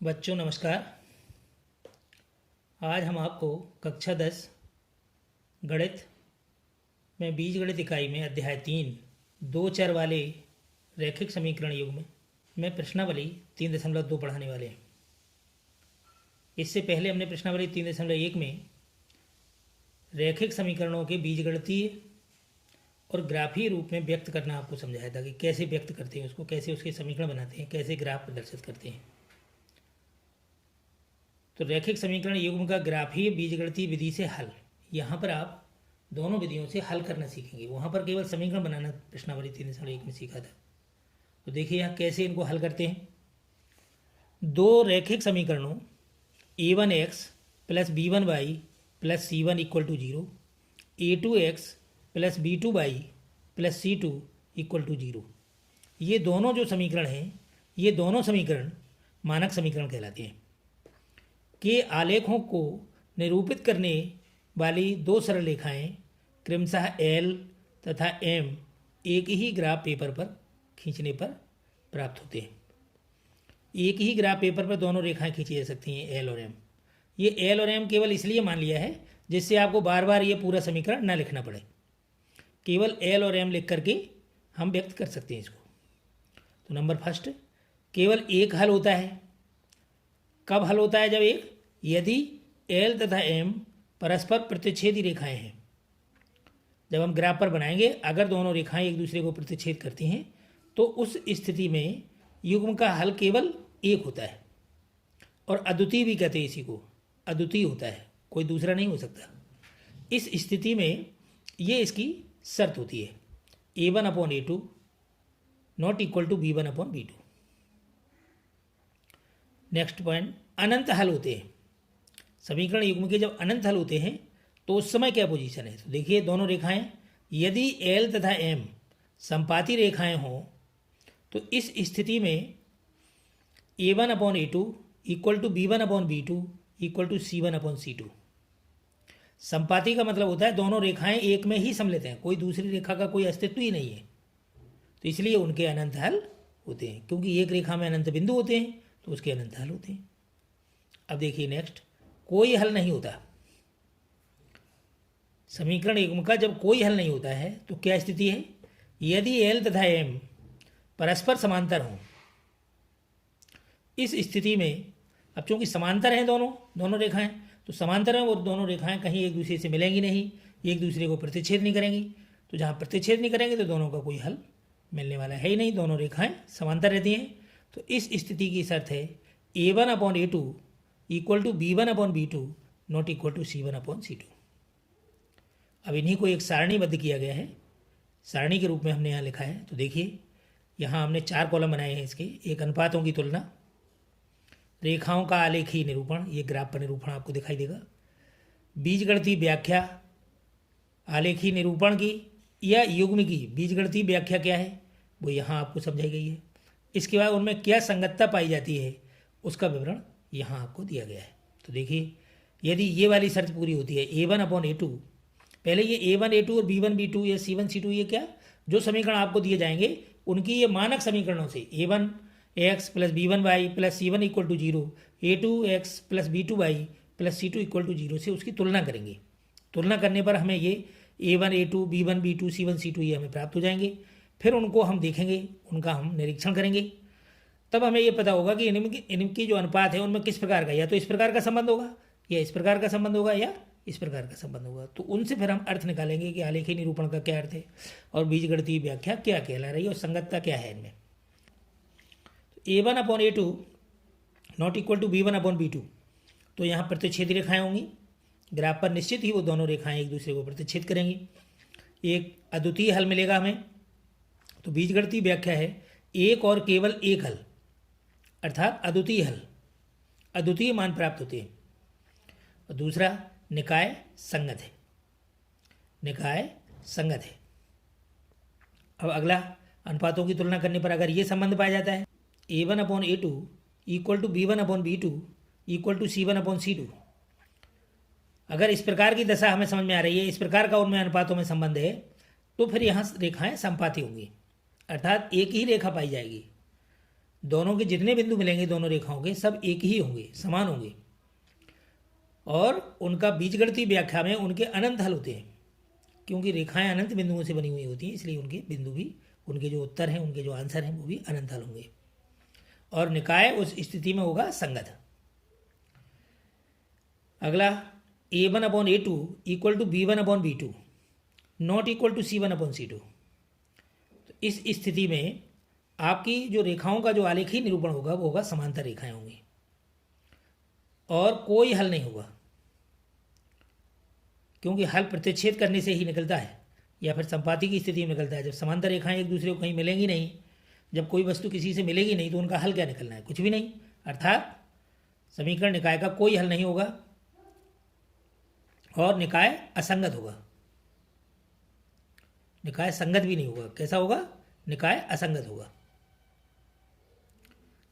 बच्चों नमस्कार। आज हम आपको कक्षा 10 गणित में बीजगणित इकाई में अध्याय 3 दो चर वाले रैखिक समीकरण युग्म में प्रश्नावली 3.2 पढ़ाने वाले हैं। इससे पहले हमने प्रश्नावली 3.1 में रैखिक समीकरणों के बीजगणितीय और ग्राफीय रूप में व्यक्त करना आपको समझाया था कि कैसे व्यक्त करते हैं उसको, कैसे उसके समीकरण बनाते हैं, कैसे ग्राफ प्रदर्शित करते हैं। तो रैखिक समीकरण युग्म का ग्राफीय बीजगणितीय विधि से हल, यहाँ पर आप दोनों विधियों से हल करना सीखेंगे। वहाँ पर केवल समीकरण बनाना प्रश्नावली 3.1 में सीखा था। तो देखिए यहाँ कैसे इनको हल करते हैं। दो रैखिक समीकरणों a1x plus b1y plus c1 equal to 0, a2x plus b2y plus c2 equal to 0, ये दोनों जो समीकरण हैं, ये दोनों समीकरण मानक समीकरण कहलाते हैं। के आलेखों को निरूपित करने वाली दो सरल रेखाएं क्रमशः एल तथा एम एक ही ग्राफ पेपर पर खींचने पर प्राप्त होते हैं। एक ही ग्राफ पेपर पर दोनों रेखाएं खींची जा सकती हैं, एल और एम। ये एल और एम केवल इसलिए मान लिया है जिससे आपको बार बार ये पूरा समीकरण ना लिखना पड़े। केवल एल और एम लिख करके हम व्यक्त कर सकते हैं इसको। तो नंबर फर्स्ट, केवल एक हल होता है। कब हल होता है? जब यदि एल तथा एम परस्पर प्रतिच्छेदी रेखाएं हैं। जब हम ग्राफ पर बनाएंगे, अगर दोनों रेखाएं एक दूसरे को प्रतिच्छेद करती हैं तो उस स्थिति में युग्म का हल केवल एक होता है। और अद्वितीय भी कहते हैं इसी को, अद्वितीय होता है, कोई दूसरा नहीं हो सकता। इस स्थिति में ये इसकी शर्त होती है, a1/a2 not equal to b1/b2। Next point, अनंत हल होते हैं। समीकरण युग्म के जब अनंत हल होते हैं तो उस समय क्या पोजीशन है? तो देखिए दोनों रेखाएं, यदि एल तथा एम संपाती रेखाएं हों तो इस स्थिति में a1/a2 equal to b1/b2 equal to c1/c2। संपाती का मतलब होता है दोनों रेखाएं एक में ही सम्मिलित हैं, कोई दूसरी रेखा का कोई अस्तित्व ही नहीं है। तो इसलिए उनके अनंत हल होते हैं, क्योंकि एक रेखा में अनंत बिंदु होते हैं तो उसके अनंत हल होते हैं। अब देखिए नेक्स्ट, कोई हल नहीं होता। समीकरण युग्म का जब कोई हल नहीं होता है तो क्या स्थिति है? यदि एल तथा एम परस्पर समांतर हों, इस स्थिति में, अब चूंकि समांतर हैं दोनों रेखाएं, तो समांतर हैं वो दोनों रेखाएं कहीं एक दूसरे से मिलेंगी नहीं, एक दूसरे को प्रतिच्छेद नहीं करेंगी। तो जहाँ प्रतिच्छेद नहीं करेंगे तो दोनों का कोई हल मिलने वाला है ही नहीं, दोनों रेखाएं समांतर रहती हैं। तो इस स्थिति की शर्त है a1/a2 equal to b1/b2 not equal to c1/c2। अब इन्हीं को एक सारणीबद्ध किया गया है, सारणी के रूप में हमने यहाँ लिखा है। तो देखिए यहाँ हमने 4 कॉलम बनाए हैं इसके। एक अनुपातों की तुलना, रेखाओं का आलेखीय निरूपण, ये ग्राफ पर निरूपण आपको दिखाई देगा, बीजगणितीय व्याख्या आलेखीय निरूपण की या युग्म की बीजगणितीय व्याख्या क्या है वो यहाँ आपको समझाई गई है। इसके बाद उनमें क्या संगतता पाई जाती है उसका विवरण यहाँ आपको दिया गया है। तो देखिए यदि ये वाली शर्त पूरी होती है, a1/a2, पहले ये a1/a2 और b1/b2 या c1/c2, ये क्या जो समीकरण आपको दिए जाएंगे उनकी ये मानक समीकरणों से a1x plus b1y plus c1 equal to 0, a2x plus b2y plus c2 equal to 0 से उसकी तुलना करेंगे। तुलना करने पर हमें ये a1/a2 b1/b2 c1/c2 ये हमें प्राप्त हो जाएंगे। फिर उनको हम देखेंगे, उनका हम निरीक्षण करेंगे, तब हमें ये पता होगा कि इनकी जो अनुपात है उनमें किस प्रकार का, या तो इस प्रकार का संबंध होगा, या इस प्रकार का संबंध होगा, या इस प्रकार का संबंध होगा। तो उनसे फिर हम अर्थ निकालेंगे कि आलेखीय निरूपण का क्या अर्थ है और बीजगणितीय व्याख्या क्या कहला रही है और संगतता क्या है इनमें। a1/a2 not equal to b1/b2, तो यहाँ प्रतिच्छेदी रेखाएं होंगी। ग्राफ पर निश्चित ही वो दोनों रेखाएं एक दूसरे को प्रतिच्छेद करेंगी, एक अद्वितीय हल मिलेगा हमें। तो बीजगणितीय व्याख्या है एक और केवल एक हल, अर्थात अद्वितीय हल, अद्वितीय मान प्राप्त होते हैं। और दूसरा निकाय संगत है, निकाय संगत है। अब अगला, अनुपातों की तुलना करने पर अगर ये संबंध पाया जाता है a1/a2 equal to b1/b2 equal to c1/c2, अगर इस प्रकार की दशा हमें समझ में आ रही है, इस प्रकार का उनमें अनुपातों में संबंध है, तो फिर यहाँ रेखाएं संपाती होंगी, अर्थात एक ही रेखा पाई जाएगी। दोनों के जितने बिंदु मिलेंगे दोनों रेखाओं के सब एक ही होंगे, समान होंगे, और उनका बीजगणितीय व्याख्या में उनके अनंत हल होते हैं, क्योंकि रेखाएं अनंत बिंदुओं से बनी हुई होती हैं, इसलिए उनके बिंदु भी, उनके जो उत्तर हैं, उनके जो आंसर हैं, वो भी अनंत हल होंगे, और निकाय उस स्थिति में होगा संगत। अगला A1/A2 equal to B1/B2 not equal to C1/C2। तो इस स्थिति में आपकी जो रेखाओं का जो आलेखी निरूपण होगा वो होगा समांतर रेखाएं होंगी और कोई हल नहीं होगा, क्योंकि हल प्रतिच्छेद करने से ही निकलता है या फिर संपाती की स्थिति में निकलता है। जब समांतर रेखाएं एक दूसरे को कहीं मिलेंगी नहीं, जब कोई वस्तु किसी से मिलेगी नहीं, तो उनका हल क्या निकलना है? कुछ भी नहीं। अर्थात समीकरण निकाय का कोई हल नहीं होगा और निकाय असंगत होगा, निकाय संगत भी नहीं होगा। कैसा होगा? निकाय असंगत होगा।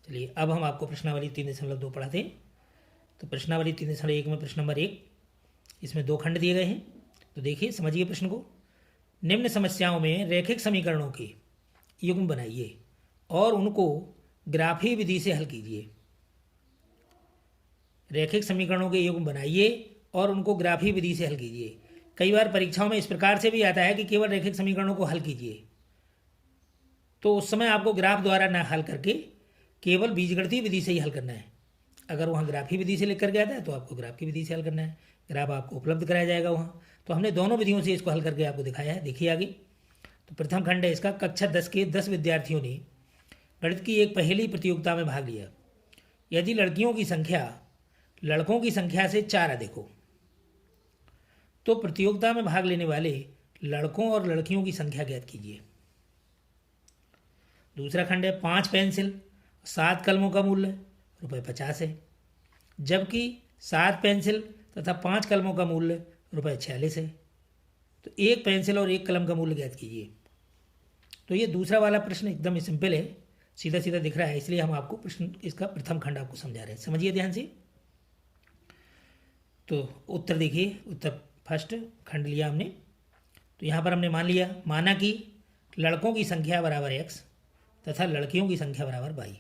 चलिए अब हम आपको प्रश्नावली 3.2 पढ़ाते हैं। तो प्रश्नावली 3.1 में प्रश्न नंबर 1, इसमें 2 खंड दिए गए हैं। तो देखिए, समझिए प्रश्न को। निम्न समस्याओं में रैखिक समीकरणों के युग्म बनाइए और उनको ग्राफीय विधि से हल कीजिए। रैखिक समीकरणों के युग्म बनाइए और उनको ग्राफीय विधि से हल कीजिए। कई बार परीक्षाओं में इस प्रकार से भी आता है कि केवल रैखिक समीकरणों को हल कीजिए, तो उस समय आपको ग्राफ द्वारा न हल करके केवल बीजगणितीय विधि से ही हल करना है। अगर वहाँ ग्राफीय विधि से लिख कर गया था तो आपको ग्राफ की विधि से हल करना है। ग्राफ आपको उपलब्ध कराया जाएगा वहाँ। तो हमने दोनों विधियों से इसको हल करके आपको दिखाया है। देखिए आगे। तो प्रथम खंड है इसका। कक्षा 10 के 10 विद्यार्थियों ने गणित की एक पहेली प्रतियोगिता में भाग लिया। यदि लड़कियों की संख्या लड़कों की संख्या से 4 अधिक हो तो प्रतियोगिता में भाग लेने वाले लड़कों और लड़कियों की संख्या ज्ञात कीजिए। दूसरा खंड है। 5 पेंसिल 7 कलमों का मूल्य ₹50 है, जबकि 7 पेंसिल तथा 5 कलमों का मूल्य ₹46 है। तो एक पेंसिल और एक कलम का मूल्य ज्ञात कीजिए। तो ये दूसरा वाला प्रश्न एकदम सिंपल है, सीधा सीधा दिख रहा है, इसलिए हम आपको प्रश्न इसका प्रथम खंड आपको समझा रहे हैं। समझिए ध्यान से। तो उत्तर देखिए। उत्तर फर्स्ट खंड लिया हमने। तो यहाँ पर हमने माना कि लड़कों की संख्या बराबर x तथा लड़कियों की संख्या बराबर y।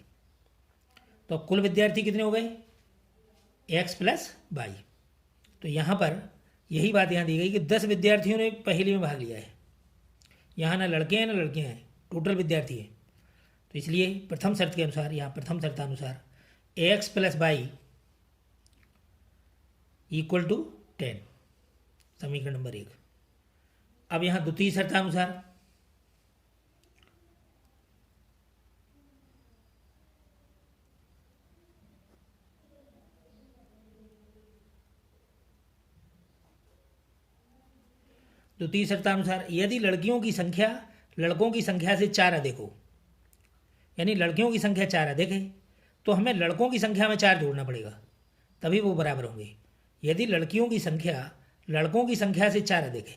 तो कुल विद्यार्थी कितने हो गए? x plus y। तो यहाँ पर यही बात यहाँ दी गई कि 10 विद्यार्थियों ने पहेली में भाग लिया है। यहाँ ना लड़के हैं ना लड़कियाँ हैं, टोटल विद्यार्थी हैं। तो इसलिए प्रथम शर्त के अनुसार, यहाँ प्रथम शर्तानुसार x plus y equal to 10, समीकरण नंबर 1। अब यहाँ द्वितीय शर्तानुसार यदि लड़कियों की संख्या लड़कों की संख्या से 4 अधिक हो, यानी लड़कियों की संख्या 4 अधिक है, तो हमें लड़कों की संख्या में 4 जोड़ना पड़ेगा, तभी वो बराबर होंगे। यदि लड़कियों की संख्या लड़कों की संख्या से 4 अधिक है,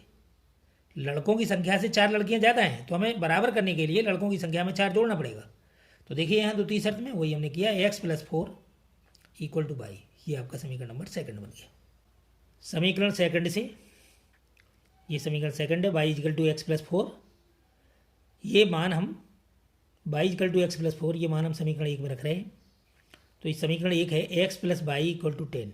लड़कों की संख्या से 4 लड़कियां ज़्यादा हैं, तो हमें बराबर करने के लिए लड़कों की संख्या में 4 जोड़ना पड़ेगा। तो देखिए यहाँ द्वितीय शर्त में वही हमने किया, x plus 4 equal to y। ये आपका समीकरण नंबर 2 बन गया। समीकरण सेकंड से, ये समीकरण सेकंड है, y equal to x plus 4। ये मान हम y equal to x plus 4 ये मान हम समीकरण 1 में रख रहे हैं। तो इस समीकरण 1 है x plus y equal to 10।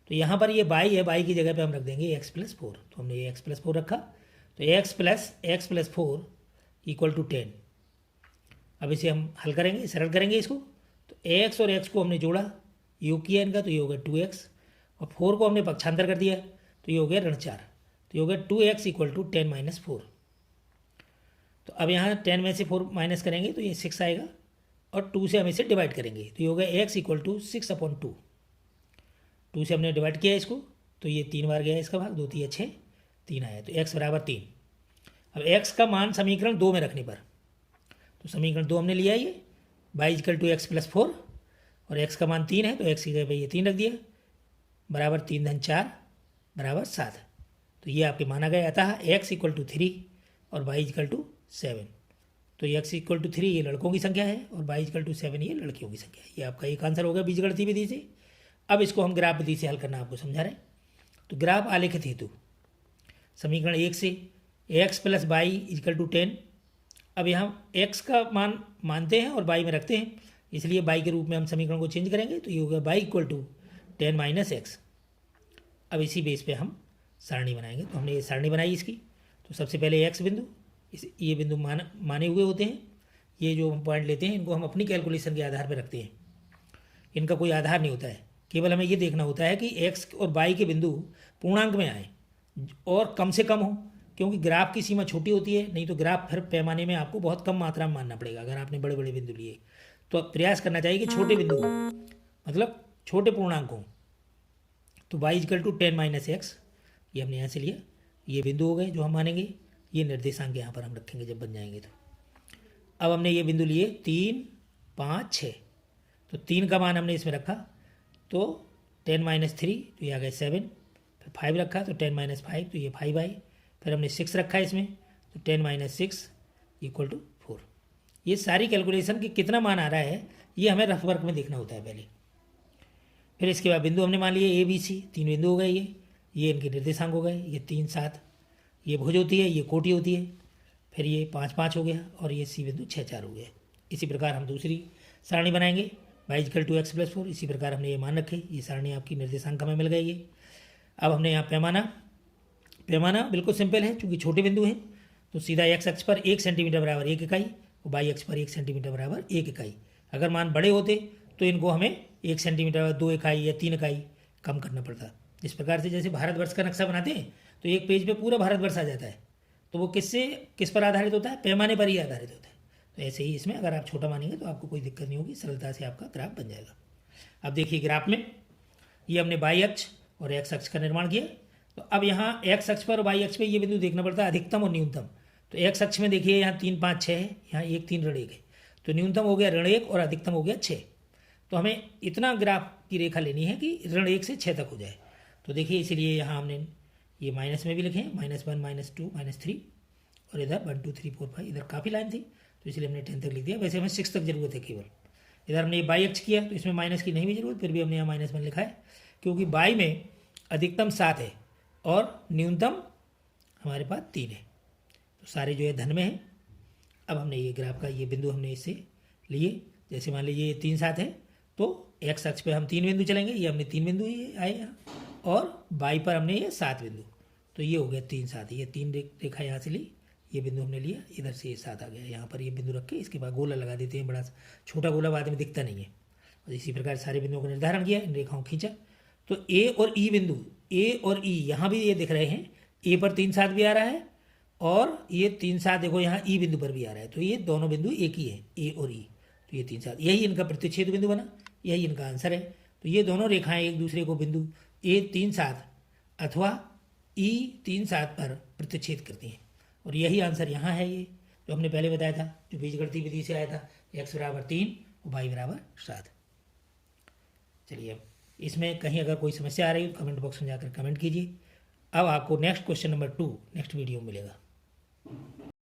तो यहाँ पर ये y है, y की जगह पे हम रख देंगे x प्लस 4। तो हमने ये x प्लस 4 रखा, तो x प्लस 4 इक्वल टू 10। अब इसे हम हल करेंगे, सरल करेंगे इसको। तो x और x को हमने जोड़ा, योग किया इनका, तो ये हो गया 2x, और 4 को हमने पक्षांतर कर दिया, तो ये हो गया ऋण 4। तो ये हो गया 2x इक्वल टू 10 माइनस 4। तो अब यहाँ 10 में से 4 माइनस करेंगे तो ये 6 आएगा, और 2 से हम इसे डिवाइड करेंगे, तो ये हो गया x इक्वल टू 6/2। 2 से हमने डिवाइड किया इसको, तो ये 3 बार गया इसका भाग, 2 3 6, 3 आया, तो x बराबर 3। अब x का मान समीकरण 2 में रखने पर, तो समीकरण 2 हमने लिया, ये y equal to x plus 4, और x का मान 3 है, तो x की जगह पे ये 3 रख दिया, बराबर 3 धन 4 बराबर 7। तो ये आपके माना गया, अतः x इक्वल टू 3 और y इक्वल टू 7। तो x इक्वल टू 3 ये लड़कों की संख्या है और y इक्वल टू 7 ये लड़कियों की संख्या है। ये आपका एक आंसर हो गया बीजगणितीय विधि से। अब इसको हम ग्राफ विधि से हल करना आपको समझा रहे हैं। तो ग्राफ आलेखित हेतु समीकरण 1 से x plus y equal to 10। अब यहाँ x का मान मानते हैं और y में रखते हैं, इसलिए बाई के रूप में हम समीकरण को चेंज करेंगे, तो ये होगा y equal to 10 minus x. अब इसी बेस पे हम सारणी बनाएंगे। तो हमने ये सारणी बनाई इसकी। तो सबसे पहले एक्स बिंदु, ये बिंदु माने हुए होते हैं। ये जो हम पॉइंट लेते हैं इनको हम अपनी कैलकुलेशन के आधार पर रखते हैं, इनका कोई आधार नहीं होता है। केवल हमें ये देखना होता है कि एक्स और वाई के बिंदु पूर्णांक में आए और कम से कम हो, क्योंकि ग्राफ की सीमा छोटी होती है, नहीं तो ग्राफ फिर पैमाने में आपको बहुत कम मात्रा में मानना पड़ेगा। अगर आपने बड़े बड़े बिंदु लिए तो प्रयास करना चाहिए कि छोटे बिंदु हो, मतलब छोटे पूर्णांक हों। तो y equal to 10 minus x, ये हमने यहाँ से लिया। ये बिंदु हो गए जो हम मानेंगे, ये निर्देशांक यहाँ पर हम रखेंगे जब बन जाएंगे। तो अब हमने ये बिंदु लिए 3, 5, 6। तो 3 का मान हमने इसमें रखा, तो 10 माइनस 3 तो ये आ गए 7। फिर 5 रखा तो 10 माइनस 5 तो ये 5 आए। फिर हमने 6 रखा इसमें, तो 10 माइनस 6 इक्वल टू 4। ये सारी कैलकुलेशन कि कितना मान आ रहा है ये हमें रफ वर्क में देखना होता है पहले। फिर इसके बाद बिंदु हमने मान लिए ए बी सी, 3 बिंदु हो गए। ये इनके निर्देशांक हो गए। ये 3, 7 ये भुज होती है, ये कोटि होती है। फिर ये 5, 5 हो गया और ये सी बिंदु 6, 4 हो गया। इसी प्रकार हम दूसरी सारणी बनाएंगे y equal to x plus 4। इसी प्रकार हमने ये मान रखे। ये सारणी आपकी निर्देशांक हमें मिल गई है। अब हमने यहाँ पैमाना बिल्कुल सिंपल है, चूँकि छोटे बिंदु हैं तो सीधा एक्स अक्ष पर 1 सेंटीमीटर बराबर 1 इकाई और वाई अक्ष पर 1 सेंटीमीटर बराबर 1 इकाई। अगर मान बड़े होते तो इनको हमें 1 सेंटीमीटर 2 इकाई या 3 इकाई कम करना पड़ता। जिस प्रकार से जैसे भारतवर्ष का नक्शा बनाते हैं तो एक पेज पे पूरा भारतवर्ष आ जाता है, तो वो किस पर आधारित होता है? पैमाने पर ही आधारित होता है। तो ऐसे ही इसमें अगर आप छोटा मानेंगे तो आपको कोई दिक्कत नहीं होगी, सरलता से आपका ग्राफ बन जाएगा। अब देखिए ग्राफ में ये हमने वाई अक्ष और एक्स अक्ष का निर्माण किया। तो अब यहाँ एक्स अक्ष पर वाई अक्ष पे ये बिंदु देखना पड़ता है अधिकतम और न्यूनतम। तो एक्स अक्ष में देखिए यहाँ 3, 5, 6 है, यहाँ 1, 3 ऋण 1 है। तो न्यूनतम हो गया ऋण 1 और अधिकतम हो गया 6। तो हमें इतना ग्राफ की रेखा लेनी है कि ऋण 1 से 6 तक हो जाए। तो देखिए इसीलिए यहाँ हमने ये माइनस में भी लिखे हैं, -1, -2, -3 और इधर 1, 2, 3, 4, 5। इधर काफ़ी लाइन थी तो इसलिए हमने 10 तक लिख दिया। वैसे हमें 6 तक जरूरत है केवल। इधर हमने ये बाई अक्ष किया तो इसमें माइनस की नहीं भी जरूरत, फिर भी हमने यहाँ -1 लिखा है, क्योंकि बाई में अधिकतम 7 है और न्यूनतम हमारे पास 3 है। तो सारे जो है धन में है। अब हमने ये ग्राफ का ये बिंदु हमने इससे लिए, जैसे मान लीजिए 3, 7 है तो एक्स अक्ष पे हम 3 बिंदु चलेंगे। ये हमने 3 बिंदु ही आए यहाँ, और बाई पर हमने ये 7 बिंदु। तो ये हो गया 3, 7। ये 3 रेखा यहाँ से ली, ये बिंदु हमने लिया, इधर से ये 7 आ गया। यहाँ पर ये बिंदु रख के इसके बाद गोला लगा देते हैं, बड़ा छोटा गोला बाद में दिखता नहीं है। और इसी प्रकार सारे बिंदुओं का निर्धारण किया, इन रेखाओं खींचा। तो ए और ई बिंदु, ए और ई यहाँ भी ये दिख रहे हैं। ए पर 3, 7 भी आ रहा है और ये 3, 7 देखो यहाँ ई बिंदु पर भी आ रहा है। तो ये दोनों बिंदु एक ही है, ए और ई। तो ये 3, 7 यही इनका प्रतिच्छेद बिंदु बना, यही इनका आंसर है। तो ये दोनों रेखाएं एक दूसरे को बिंदु ए 3, 7 अथवा ई 3, 7 पर प्रतिच्छेद करती हैं, और यही आंसर यहाँ है। ये जो हमने पहले बताया था, जो बीजगणितीय विधि से आया था, x बराबर 3 और y बराबर 7। चलिए अब इसमें कहीं अगर कोई समस्या आ रही हो तो कमेंट बॉक्स में जाकर कमेंट कीजिए। अब आपको next question number 2 next video में मिलेगा।